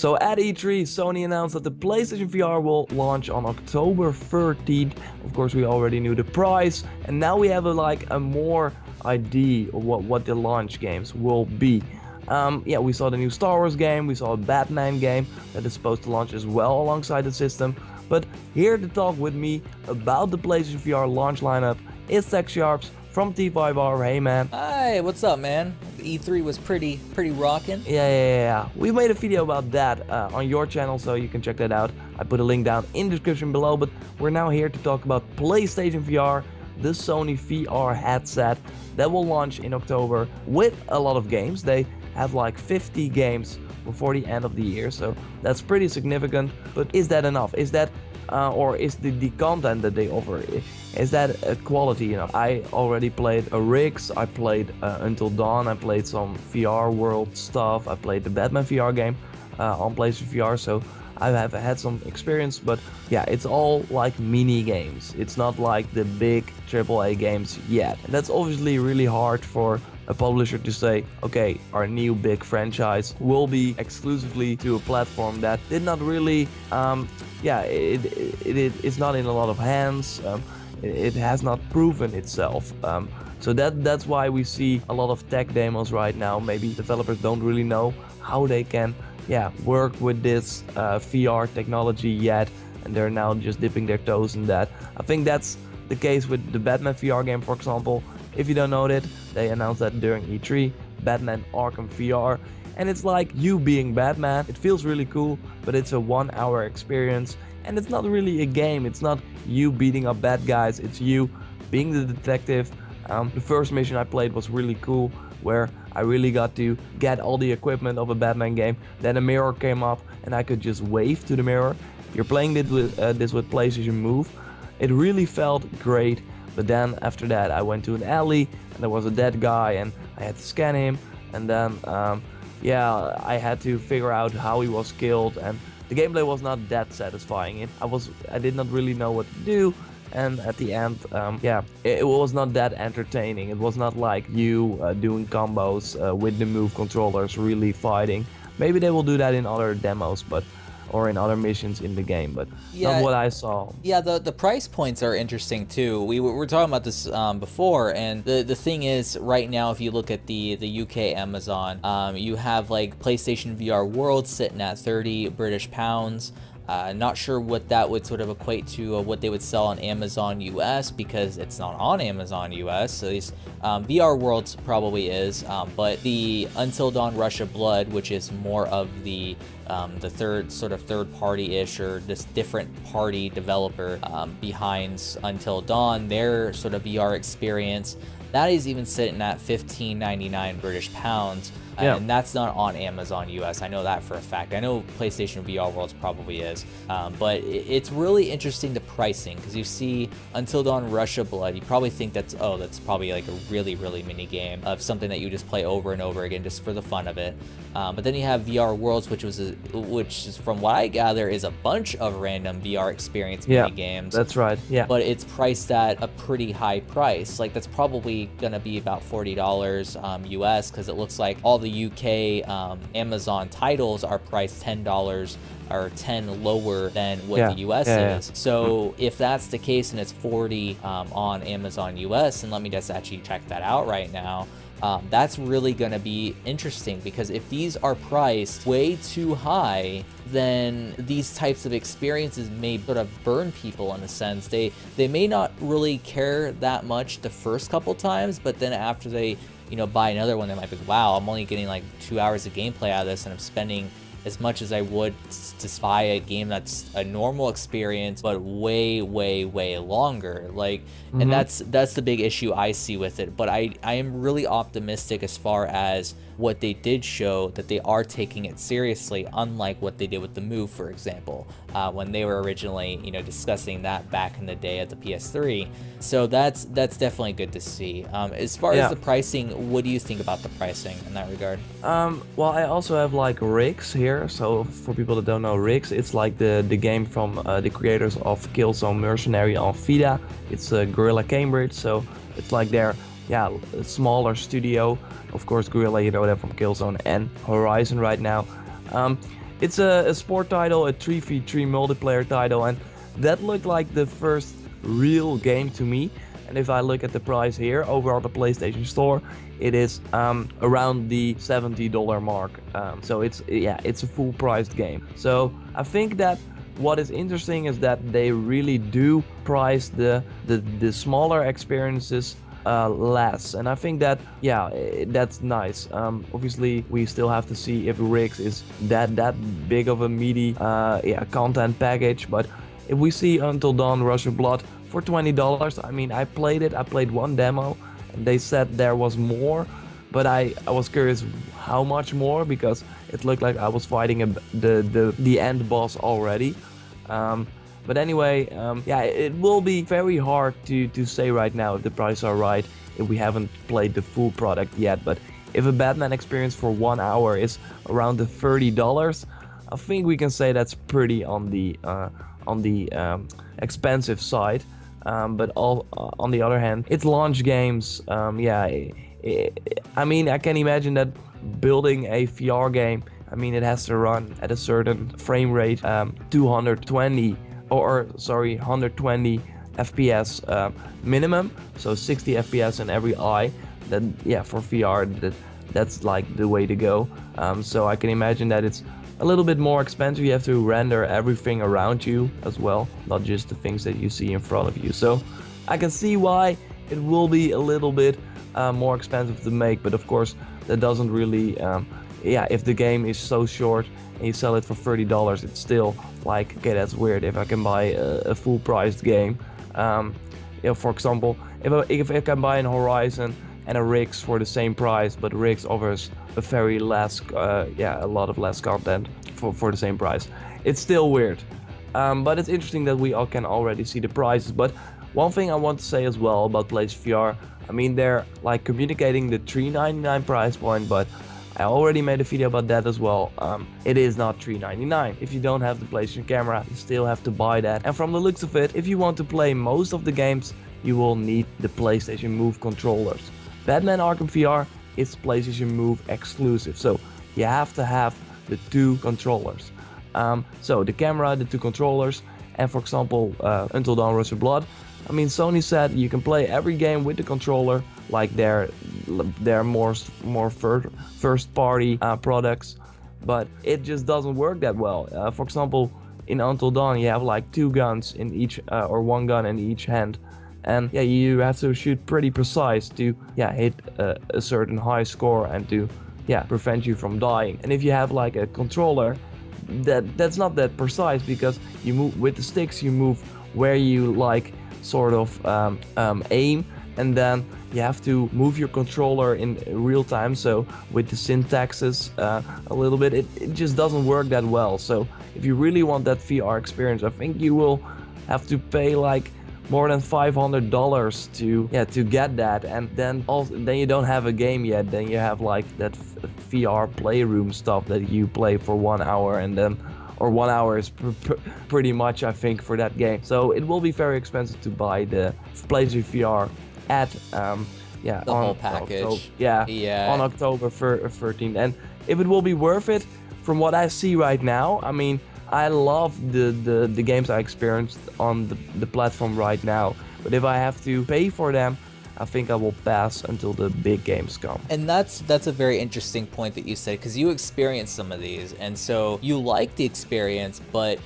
So at E3, Sony announced that the PlayStation VR will launch on October 13th. Of course, we already knew the price, and now we have a more idea of what the launch games will be. Yeah, we saw the new Star Wars game, we saw a Batman game that is supposed to launch as well alongside the system. But here to talk with me about the PlayStation VR launch lineup is Tech Sharps from T5R. Hey man. Hi, what's up, man? E3 was pretty rockin'. Yeah. We made a video about that on your channel, so you can check that out. I put a link down in the description below, but we're now here to talk about PlayStation VR, the Sony VR headset that will launch in October with a lot of games. They have like 50 games before the end of the year, so that's pretty significant. But is that enough? Is that or is the content that they offer, is that quality enough? I already played a Riggs, I played Until Dawn, I played some VR World stuff, I played the Batman VR game on PlayStation VR, so I have had some experience, but yeah, it's all like mini games. It's not like the big AAA games yet. And that's obviously really hard for a publisher to say, okay, our new big franchise will be exclusively to a platform that did not really, it's not in a lot of hands. It has not proven itself. So that's why we see a lot of tech demos right now. Maybe developers don't really know how they can work with this VR technology yet, and they're now just dipping their toes in that. I think that's the case with the Batman VR game, for example. If you don't know it, they announced that during E3, Batman Arkham VR, and it's like you being Batman. It feels really cool, but it's a 1 hour experience, and it's not really a game. It's not you beating up bad guys, it's you being the detective. The first mission I played was really cool, where I really got to get all the equipment of a Batman game. Then a mirror came up and I could just wave to the mirror. If you're playing this with PlayStation Move, it really felt great. But then after that I went to an alley and there was a dead guy and I had to scan him, and then I had to figure out how he was killed, and the gameplay was not that satisfying. I did not really know what to do, and at the end it was not that entertaining. It was not like you doing combos with the Move controllers, really fighting. Maybe they will do that in other demos, or in other missions in the game, but not what I saw. Yeah, the price points are interesting too. We were talking about this before, and the thing is, right now, if you look at the UK Amazon, you have like PlayStation VR World sitting at 30 British pounds. Not sure what that would sort of equate to what they would sell on Amazon US, because it's not on Amazon US. So these VR Worlds probably is, but the Until Dawn Rush of Blood, which is more of the third party-ish, or this different party developer behind Until Dawn, their sort of VR experience, that is even sitting at 15.99 British pounds. And that's not on Amazon US. I know that for a fact. I know PlayStation VR Worlds probably is. But it's really interesting, the pricing, because you see Until Dawn Rush of Blood, you probably think that's probably like a really mini game of something that you just play over and over again just for the fun of it. But then you have VR Worlds, which is, from what I gather, is a bunch of random VR experience mini games. That's right. Yeah. But it's priced at a pretty high price. Like, that's probably gonna be about $40 US, because it looks like all the UK Amazon titles are priced $10 or 10 lower than what the US is. So if that's the case and it's 40 on Amazon US, and let me just actually check that out right now, that's really going to be interesting, because if these are priced way too high, then these types of experiences may sort of burn people in a sense. They may not really care that much the first couple times, but then after they buy another one, they might be, wow, I'm only getting like 2 hours of gameplay out of this, and I'm spending as much as I would to buy a game that's a normal experience, but way longer. Like, and that's the big issue I see with it. But I am really optimistic as far as what they did show, that they are taking it seriously, unlike what they did with the Move, for example, when they were originally, discussing that back in the day at the PS3. So that's definitely good to see. As far as the pricing, what do you think about the pricing in that regard? Well, I also have like Riggs here. So for people that don't know Riggs, it's like the game from the creators of Killzone Mercenary on Vita. It's Guerrilla Cambridge, so it's like their smaller studio. Of course, Guerrilla, you know them from Killzone and Horizon right now. It's a sport title, a 3v3 multiplayer title, and that looked like the first real game to me. And if I look at the price here over on the PlayStation Store, it is around the $70 mark. So it's a full priced game. So I think that what is interesting is that they really do price the smaller experiences less, and I think that that's nice. Obviously we still have to see if Rigs is that big of a meaty content package, but if we see Until Dawn Rush of Blood for $20, I mean, I played one demo and they said there was more, but I was curious how much more, because it looked like I was fighting the end boss already. But anyway, it will be very hard to say right now if the prices are right, if we haven't played the full product yet. But if a Batman experience for 1 hour is around the $30, I think we can say that's pretty on the expensive side. But on the other hand, it's launch games. I mean, I can imagine that building a VR game, I mean, it has to run at a certain frame rate, 120 FPS minimum, so 60 FPS in every eye. Then for VR, that's like the way to go. So I can imagine that it's a little bit more expensive. You have to render everything around you as well, not just the things that you see in front of you. So I can see why it will be a little bit more expensive to make, but of course that doesn't really if the game is so short and you sell it for $30, it's still like, okay, that's weird. If I can buy a full priced game, for example, if I can buy an Horizon and a Rigs for the same price, but Rigs offers a lot of less content for the same price, it's still weird. But it's interesting that we all can already see the prices. But one thing I want to say as well about PlayStation VR, I mean, they're like communicating the $399 price point, but I already made a video about that as well. It is not $399. If you don't have the PlayStation camera, you still have to buy that. And from the looks of it, if you want to play most of the games, you will need the PlayStation Move controllers. Batman Arkham VR is PlayStation Move exclusive, so you have to have the two controllers. So the camera, the two controllers, and for example, Until Dawn Rush of Blood, I mean, Sony said you can play every game with the controller, like they're more first party products, but it just doesn't work that well. For example, in Until Dawn you have like two guns in each or one gun in each hand, and you have to shoot pretty precise to hit a certain high score and to prevent you from dying. And if you have like a controller, that's not that precise, because you move with the sticks, you move where you like sort of aim, and then you have to move your controller in real time. So with the syntaxes a little bit, it just doesn't work that well. So if you really want that VR experience, I think you will have to pay like more than $500 to get that, and then you don't have a game yet. Then you have like that VR playroom stuff that you play for 1 hour, and then 1 hour is pretty much, I think, for that game. So it will be very expensive to buy the PlayStation VR at the whole package. On October 13th. And if it will be worth it, from what I see right now, I mean, I love the games I experienced on the platform right now, but if I have to pay for them, I think I will pass until the big games come. And that's a very interesting point that you said, because you experienced some of these, and so you like the experience, but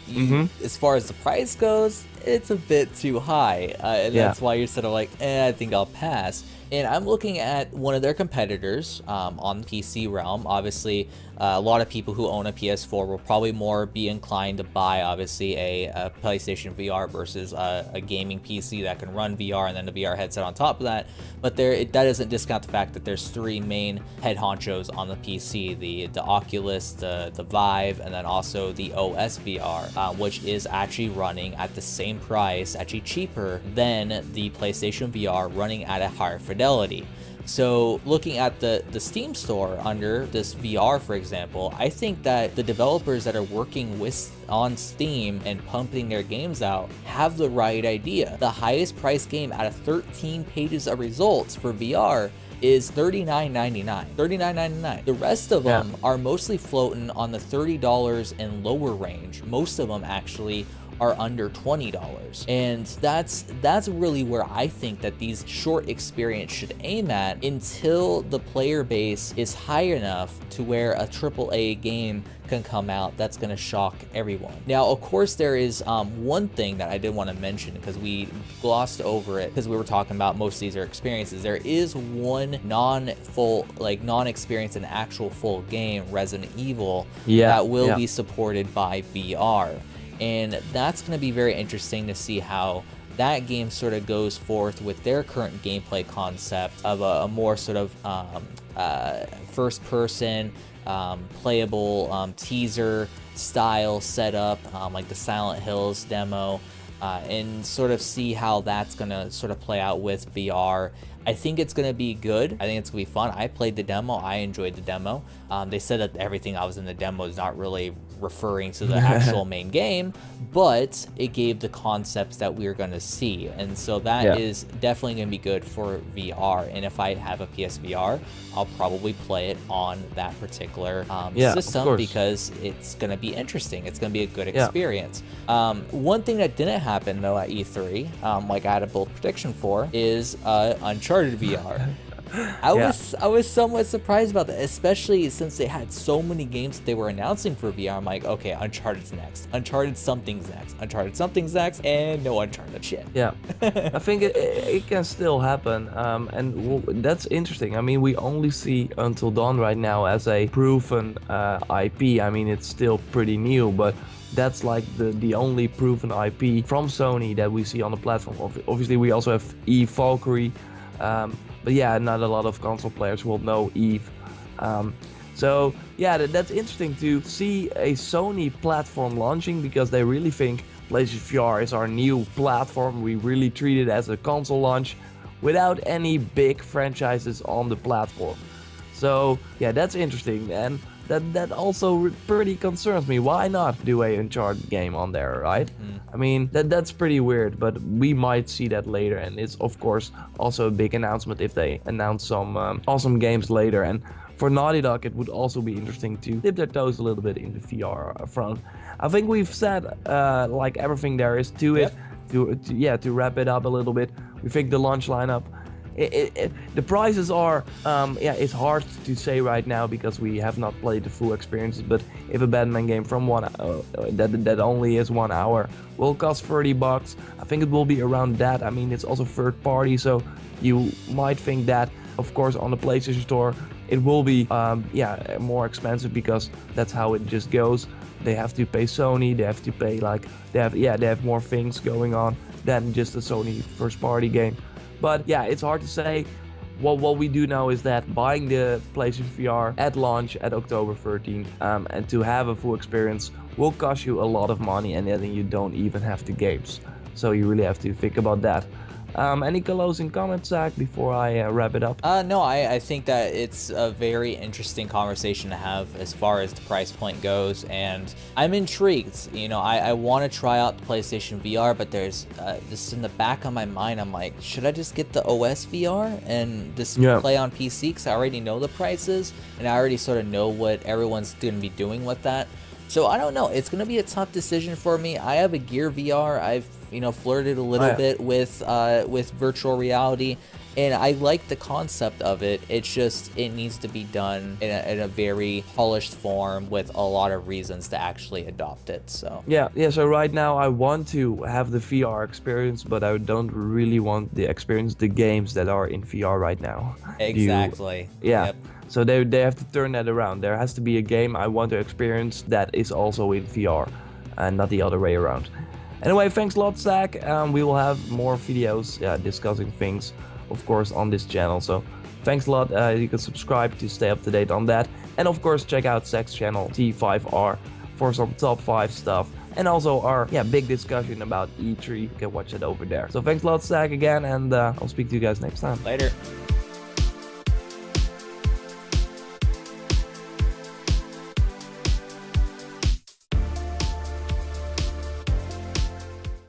as far as the price goes, it's a bit too high, and that's why you're sort of like, I think I'll pass. And I'm looking at one of their competitors on the PC realm. Obviously, a lot of people who own a PS4 will probably more be inclined to buy, obviously, a PlayStation VR versus a gaming PC that can run VR and then the VR headset on top of that. But that doesn't discount the fact that there's three main head honchos on the PC: the Oculus, the Vive, and then also the OS VR, which is actually running at the same price, actually cheaper than the PlayStation VR, running at a higher fidelity. So looking at the Steam store under this VR, for example, I think that the developers that are working on Steam and pumping their games out have the right idea. The highest priced game out of 13 pages of results for VR is $39.99. $39.99. The rest of them are mostly floating on the $30 and lower range. Most of them actually are under $20. And that's really where I think that these short experience should aim at until the player base is high enough to where a AAA game can come out that's going to shock everyone. Now, of course, there is one thing that I did want to mention because we glossed over it because we were talking about most of these are experiences. There is one non-experience, an actual full game, Resident Evil, that will be supported by VR. And that's going to be very interesting to see how that game sort of goes forth with their current gameplay concept of a more sort of first person playable teaser style setup, like the Silent Hills demo, and sort of see how that's going to sort of play out with VR. I think it's going to be good. I think it's going to be fun. I played the demo. I enjoyed the demo. They said that everything I was in the demo is not really referring to the actual main game, but it gave the concepts that we are going to see. And so that is definitely going to be good for VR. And if I have a PSVR, I'll probably play it on that particular system because it's going to be interesting. It's going to be a good experience. One thing that didn't happen though at E3, like I had a bold prediction for, is Uncharted VR. I was somewhat surprised about that, especially since they had so many games that they were announcing for VR. I'm like, okay, Uncharted's next. Uncharted something's next. Uncharted something's next, and no Uncharted shit. Yeah, I think it can still happen, and that's interesting. I mean, we only see Until Dawn right now as a proven IP. I mean, it's still pretty new, but that's like the only proven IP from Sony that we see on the platform. Obviously, we also have Eve Valkyrie. But yeah, not a lot of console players will know Eve. So yeah, that's interesting to see a Sony platform launching because they really think PlayStation VR is our new platform. We really treat it as a console launch without any big franchises on the platform. So yeah, that's interesting, and that also pretty concerns me. Why not do a Uncharted game on there, right? I mean, that's pretty weird, but we might see that later, and it's of course also a big announcement if they announce some awesome games later. And for Naughty Dog, it would also be interesting to dip their toes a little bit in the VR front. I think we've said like everything there is to it. To wrap it up a little bit, we think the launch lineup. The prices are, it's hard to say right now because we have not played the full experiences, but if a Batman game from that only is 1 hour will cost $30, I think it will be around that. I mean, it's also third party, so you might think that, of course, on the PlayStation Store, it will be, more expensive because that's how it just goes. They have to pay Sony, they have to pay, they have more things going on than just a Sony first party game. But yeah, it's hard to say. What we do know is that buying the PlayStation VR at launch at October 13th and to have a full experience will cost you a lot of money, and then you don't even have the games. So you really have to think about that. Any closing comments, Zach, before I wrap it up? No, I think that it's a very interesting conversation to have as far as the price point goes, and I'm intrigued. You know, I want to try out the PlayStation VR, but there's this in the back of my mind. I'm like, should I just get the OS VR and just play on PC? Because I already know the prices, and I already sort of know what everyone's going to be doing with that. So I don't know. It's going to be a tough decision for me. I have a Gear VR. I've flirted a little bit with virtual reality, and I like the concept of it. It's just it needs to be done in a very polished form with a lot of reasons to actually adopt it. So So right now I want to have the VR experience, but I don't really want the experience the games that are in VR right now. Exactly. Yep. So they have to turn that around. There has to be a game I want to experience that is also in VR, and not the other way around. Anyway, thanks a lot, Zach. We will have more videos discussing things, of course, on this channel. So thanks a lot. You can subscribe to stay up to date on that. And of course, check out Zach's channel, T5R, for some top 5 stuff. And also our big discussion about E3. You can watch it over there. So thanks a lot, Zach, again. And I'll speak to you guys next time. Later.